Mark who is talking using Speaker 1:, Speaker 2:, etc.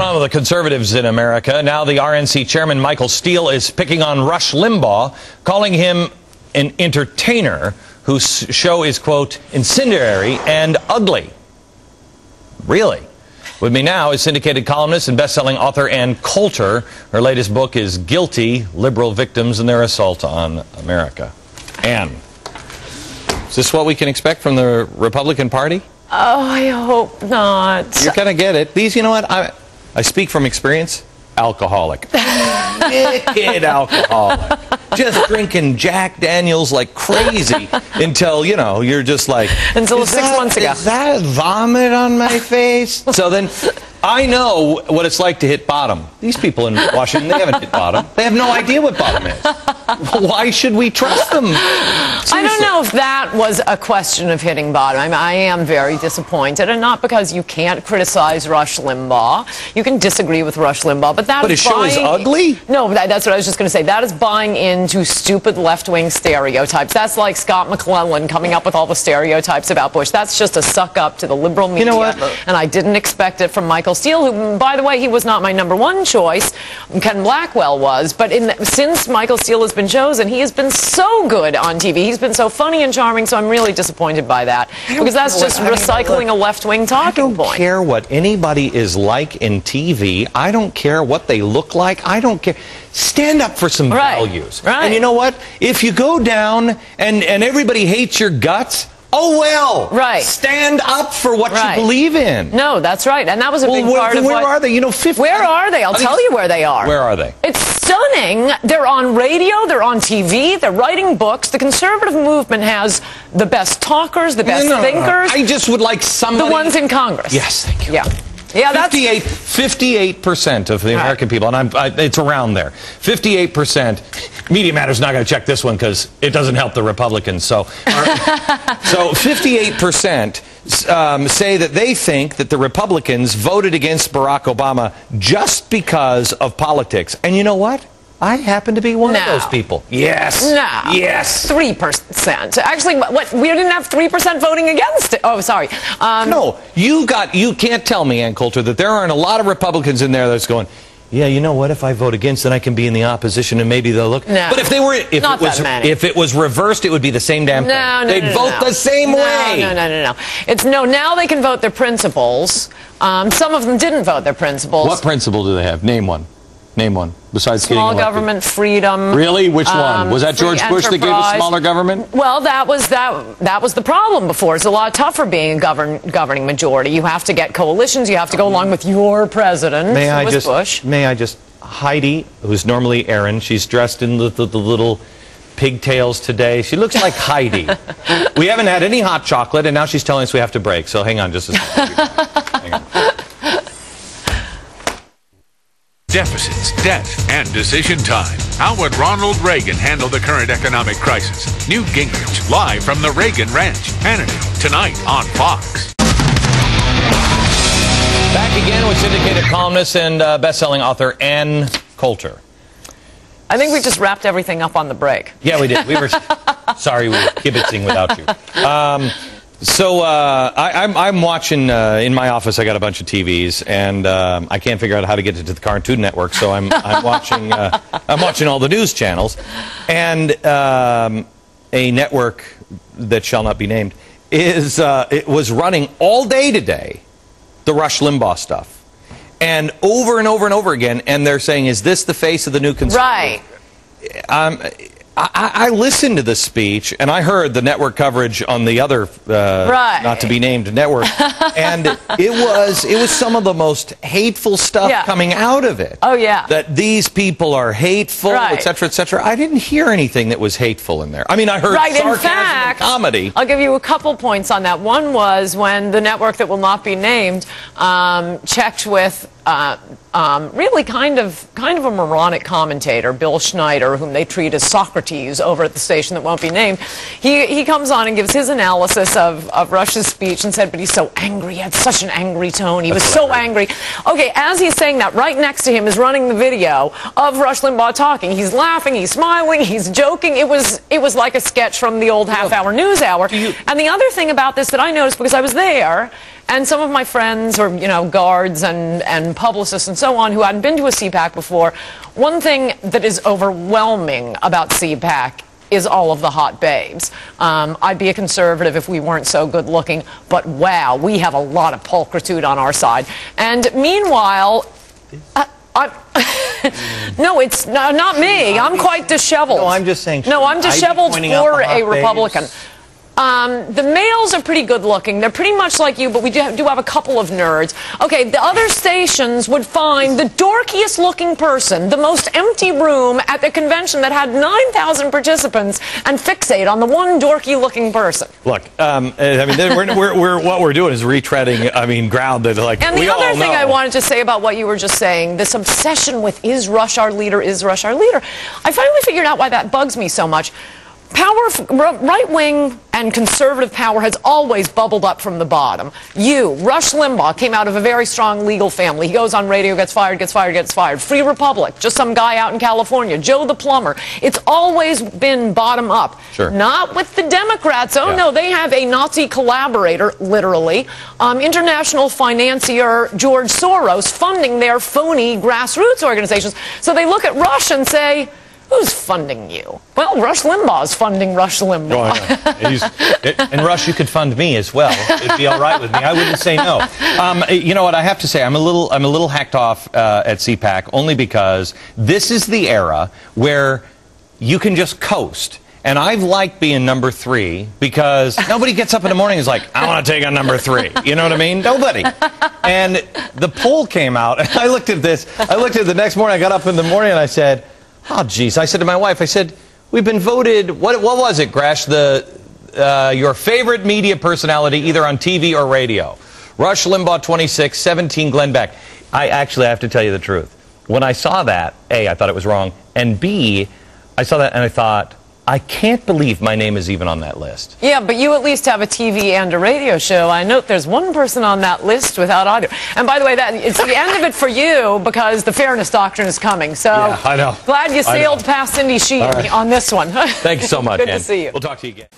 Speaker 1: on with the conservatives in America? Now the RNC Chairman Michael Steele is picking on Rush Limbaugh, calling him an entertainer whose show is, quote, incendiary and ugly. Really? With me now is syndicated columnist and best-selling author Ann Coulter. Her latest book is Guilty: Liberal Victims and Their Assault on America. Ann, is this what we can expect from the Republican Party?
Speaker 2: Oh, I hope not.
Speaker 1: You're going to get it. These, you know what? I speak from experience. Alcoholic. Wicked alcoholic. Just drinking Jack Daniels like crazy until, you know, you're just like...
Speaker 2: Until 6 months ago.
Speaker 1: Is that vomit on my face? So then I know what it's like to hit bottom. These people in Washington, they haven't hit bottom. They have no idea what bottom is. Why should we trust them? Seriously.
Speaker 2: I don't know if that was a question of hitting bottom. I am very disappointed, and not because you can't criticize Rush Limbaugh. You can disagree with Rush Limbaugh, but that
Speaker 1: But his show is ugly?
Speaker 2: No, that's what I was just going to say. That is buying into stupid left-wing stereotypes. That's like Scott McClellan coming up with all the stereotypes about Bush. That's just a suck-up to the liberal media.
Speaker 1: You know what?
Speaker 2: And I didn't expect it from Michael Steele, who, by the way, he was not my #1 choice. Ken Blackwell was. But since Michael Steele has been chosen, he has been so good on TV. He's been so funny and charming, so I'm really disappointed by that. Because that's just recycling a left-wing talking point.
Speaker 1: I don't care what anybody is like in TV. I don't care what they look like. I don't care. Stand up for some values.
Speaker 2: Right.
Speaker 1: And you know what? If you go down and everybody hates your guts, oh well.
Speaker 2: Right.
Speaker 1: Stand up for what you believe in.
Speaker 2: No, that's right. And that was a big part of
Speaker 1: where are they? You know, 50.
Speaker 2: Where are they? I'll tell you where they are.
Speaker 1: Where are they?
Speaker 2: It's stunning. They're on radio, they're on TV, they're writing books. The conservative movement has the best talkers, the best thinkers.
Speaker 1: I just would like somebody.
Speaker 2: The ones in Congress.
Speaker 1: Yes, thank you.
Speaker 2: Yeah. Yeah, that's
Speaker 1: 58% of the American people, and it's around there. 58%. Media Matters not going to check this one because it doesn't help the Republicans. So 58% say that they think that the Republicans voted against Barack Obama just because of politics. And you know what? I happen to be one of those people. Yes.
Speaker 2: No.
Speaker 1: Yes.
Speaker 2: 3%. Actually, what? We didn't have 3% voting against it. Oh, sorry.
Speaker 1: No, you can't tell me, Ann Coulter, that there aren't a lot of Republicans in there that's going, yeah, you know what? If I vote against, then I can be in the opposition and maybe they'll look.
Speaker 2: No.
Speaker 1: But if it was reversed, it would be the same damn thing. They'd vote the same way.
Speaker 2: No. Now they can vote their principles. Some of them didn't vote their principles.
Speaker 1: What principle do they have? Name one. Name one. Besides
Speaker 2: small government, freedom.
Speaker 1: Really? Which one? Was that George Bush that gave us smaller government?
Speaker 2: Well, that was the problem before. It's a lot tougher being a governing majority. You have to get coalitions. You have to go along with your president. Bush.
Speaker 1: May I just, Heidi, who's normally Aaron, she's dressed in the little pigtails today. She looks like Heidi. We haven't had any hot chocolate, and now she's telling us we have to break. So hang on just a second. Hang on.
Speaker 3: Deficits, debt, and decision time. How would Ronald Reagan handle the current economic crisis? Newt Gingrich, live from the Reagan Ranch. Hannity, tonight on Fox.
Speaker 1: Back again with syndicated columnist and best-selling author Ann Coulter.
Speaker 2: I think we just wrapped everything up on the break.
Speaker 1: Yeah, we did. We were sorry we were kibitzing without you. I'm watching in my office. I got a bunch of TVs, and I can't figure out how to get it to the Cartoon Network. So I'm watching all the news channels, and a network that shall not be named it was running all day today, the Rush Limbaugh stuff, and over and over and over again. And they're saying, "Is this the face of the new conservative?"
Speaker 2: Right.
Speaker 1: I listened to the speech, and I heard the network coverage on the other, not to be named network, and it was some of the most hateful stuff coming out of it.
Speaker 2: Oh, yeah.
Speaker 1: That these people are hateful, et cetera, et cetera. I didn't hear anything that was hateful in there. I mean, I heard sarcasm and comedy.
Speaker 2: I'll give you a couple points on that. One was when the network that will not be named checked with really kind of a moronic commentator, Bill Schneider, whom they treat as Socrates over at the station that won't be named. He comes on and gives his analysis of Rush's speech and said, but he's so angry. He had such an angry tone. He was so angry. Okay, as he's saying that, right next to him is running the video of Rush Limbaugh talking. He's laughing, he's smiling, he's joking. It was like a sketch from the old half-hour news hour. And the other thing about this that I noticed, because I was there, and some of my friends, or guards and publicists and so on, who hadn't been to a CPAC before, one thing that is overwhelming about CPAC is all of the hot babes. I'd be a conservative if we weren't so good looking, but wow, we have a lot of pulchritude on our side. And meanwhile, no, it's not me. I'm quite disheveled.
Speaker 1: No, I'm just saying.
Speaker 2: No, I'm disheveled for a Republican. The males are pretty good looking. They're pretty much like you, but we do have a couple of nerds. Okay, the other stations would find the dorkiest looking person, the most empty room at the convention that had 9,000 participants, and fixate on the one dorky looking person.
Speaker 1: Look, I mean, what we're doing is retreading, ground that, like,
Speaker 2: and the other thing I wanted to say about what you were just saying, this obsession with is Rush our leader, is Rush our leader. I finally figured out why that bugs me so much. Right-wing and conservative power has always bubbled up from the bottom. Rush Limbaugh came out of a very strong legal family. He goes on radio, gets fired, gets fired, gets fired. Free Republic, just some guy out in California. Joe the plumber. It's always been bottom up.
Speaker 1: Sure.
Speaker 2: Not with the Democrats. Oh, no, they have a Nazi collaborator, literally, international financier George Soros funding their phony grassroots organizations. So they look at Rush and say, who's funding you? Well, Rush Limbaugh's funding Rush Limbaugh.
Speaker 1: Oh, and Rush, you could fund me as well. It'd be all right with me. I wouldn't say no. You know what? I have to say, I'm a little hacked off at CPAC, only because this is the era where you can just coast. And I've liked being number 3 because nobody gets up in the morning and is like, I want to take on number 3. You know what I mean? Nobody. And the poll came out, and I looked at this. I looked at it the next morning. I got up in the morning and I said, oh, geez. I said to my wife, I said, we've been voted, what was it, Gresh, your favorite media personality, either on TV or radio? Rush Limbaugh, 26, 17, Glenn Beck. I have to tell you the truth. When I saw that, A, I thought it was wrong, and B, I saw that and I thought, I can't believe my name is even on that list.
Speaker 2: Yeah, but you at least have a TV and a radio show. I note there's one person on that list without audio. And by the way, it's the end of it for you because the fairness doctrine is coming. So
Speaker 1: yeah, I know.
Speaker 2: Glad you sailed past Cindy Sheehan on this one.
Speaker 1: Thanks so much,
Speaker 2: Good
Speaker 1: Ann.
Speaker 2: to see you.
Speaker 1: We'll talk to you again.